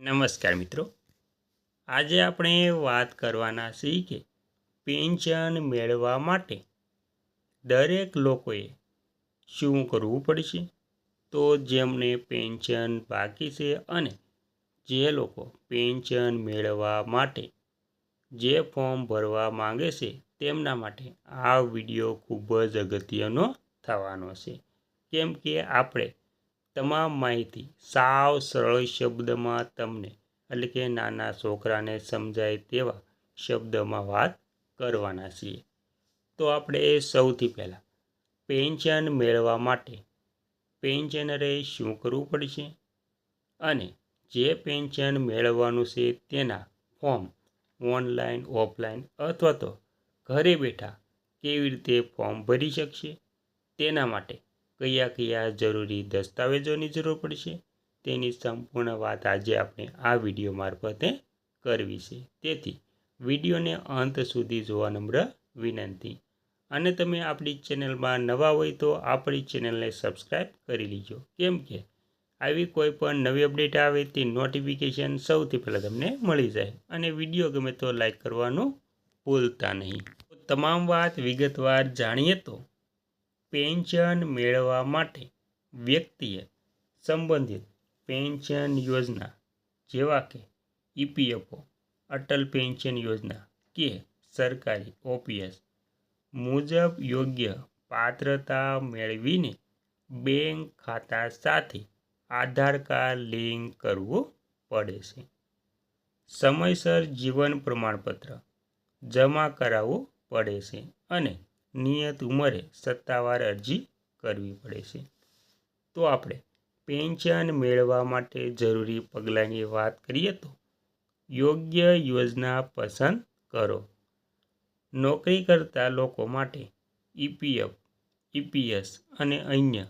નમસ્કાર મિત્રો, આજે આપણે વાત કરવાના છીએ કે પેન્શન મેળવવા માટે દરેક લોકોએ શું કરવું પડશે. તો જેમને પેન્શન બાકી છે અને જે લોકો પેન્શન મેળવવા માટે જે ફોર્મ ભરવા માંગે છે તેમના માટે આ વિડીયો ખૂબ જ અગત્યનો થવાનો છે, કેમ કે આપણે તમામ માહિતી સાવ સરળ શબ્દમાં તમને એટલે કે નાના છોકરાને સમજાય તેવા શબ્દમાં વાત કરવાના છીએ. તો આપણે સૌથી પહેલાં પેન્શન મેળવવા માટે પેન્શનરે શું કરવું પડશે અને જે પેન્શન મેળવવાનું છે તેના ફોર્મ ઓનલાઈન, ઓફલાઈન અથવા તો ઘરે બેઠા કેવી રીતે ફોર્મ ભરી શકશે, તેના માટે કયા કયા જરૂરી દસ્તાવેજોની જરૂર પડશે, તેની સંપૂર્ણ વાત આજે આપણે આ વિડીયો મારફતે કરવી છે. તેથી વિડીયોને અંત સુધી જોવા નમ્ર વિનંતી. અને તમે આપણી ચેનલમાં નવા હોય તો આપણી ચેનલને સબસ્ક્રાઈબ કરી લીજો, કેમ કે આવી કોઈ પણ નવી અપડેટ આવે તે નોટિફિકેશન સૌથી પહેલાં તમને મળી જાય. અને વિડીયો ગમે તો લાઈક કરવાનું ભૂલતા નહીં. તમામ વાત વિગતવાર જાણીએ તો પેન્શન મેળવવા માટે વ્યક્તિએ સંબંધિત પેન્શન યોજના જેવા કે ઈપીએફઓ, અટલ પેન્શન યોજના કે સરકારી ઓપીએસ મુજબ યોગ્ય પાત્રતા મેળવીને બેંક ખાતા સાથે આધાર કાર્ડ લિંક કરવું પડે છે. સમયસર જીવન પ્રમાણપત્ર જમા કરાવવું પડે છે અને નિયત ઉંમરે સત્તાવાર અરજી કરવી પડે છે. તો આપણે પેન્શન મેળવવા માટે જરૂરી પગલાંની વાત કરીએ તો યોગ્ય યોજના પસંદ કરો. નોકરી કરતા લોકો માટે ઈપીએફ, ઈપીએસ અને અન્ય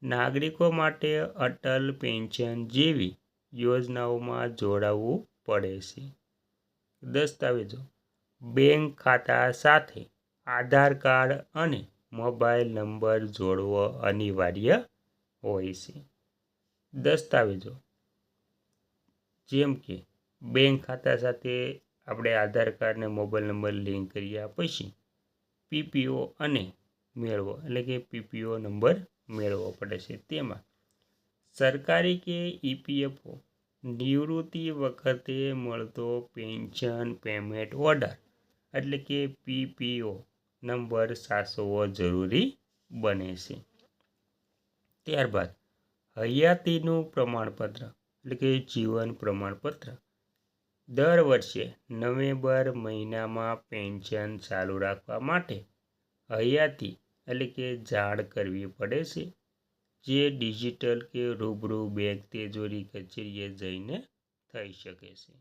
નાગરિકો માટે અટલ પેન્શન જેવી યોજનાઓમાં જોડાવવું પડે છે. દસ્તાવેજો: બેંક ખાતા સાથે આધાર કાર્ડ અને મોબાઈલ નંબર જોડવો અનિવાર્ય હોય છે. દસ્તાવેજો જેમ કે બેંક ખાતા સાથે આપણે આધાર કાર્ડ અને મોબાઈલ નંબર લિંક કર્યા પછી પીપીઓ અને મેળવો એટલે કે પીપીઓ નંબર મેળવવો પડે છે. તેમાં સરકારી કે ઈપીએફઓ નિવૃત્તિ વખતે મળતો પેન્શન પેમેન્ટ ઓર્ડર એટલે કે પીપીઓ નંબર સાચવવો જરૂરી બને છે. ત્યારબાદ હયાતીનું પ્રમાણપત્ર એટલે કે જીવન પ્રમાણપત્ર દર વર્ષે નવેમ્બર મહિનામાં પેન્શન ચાલુ રાખવા માટે હયાતી એટલે કે જાણ કરવી પડે છે, જે ડિજિટલ કે રૂબરૂ બેંક તિજોરી કચેરીએ જઈને થઈ શકે છે.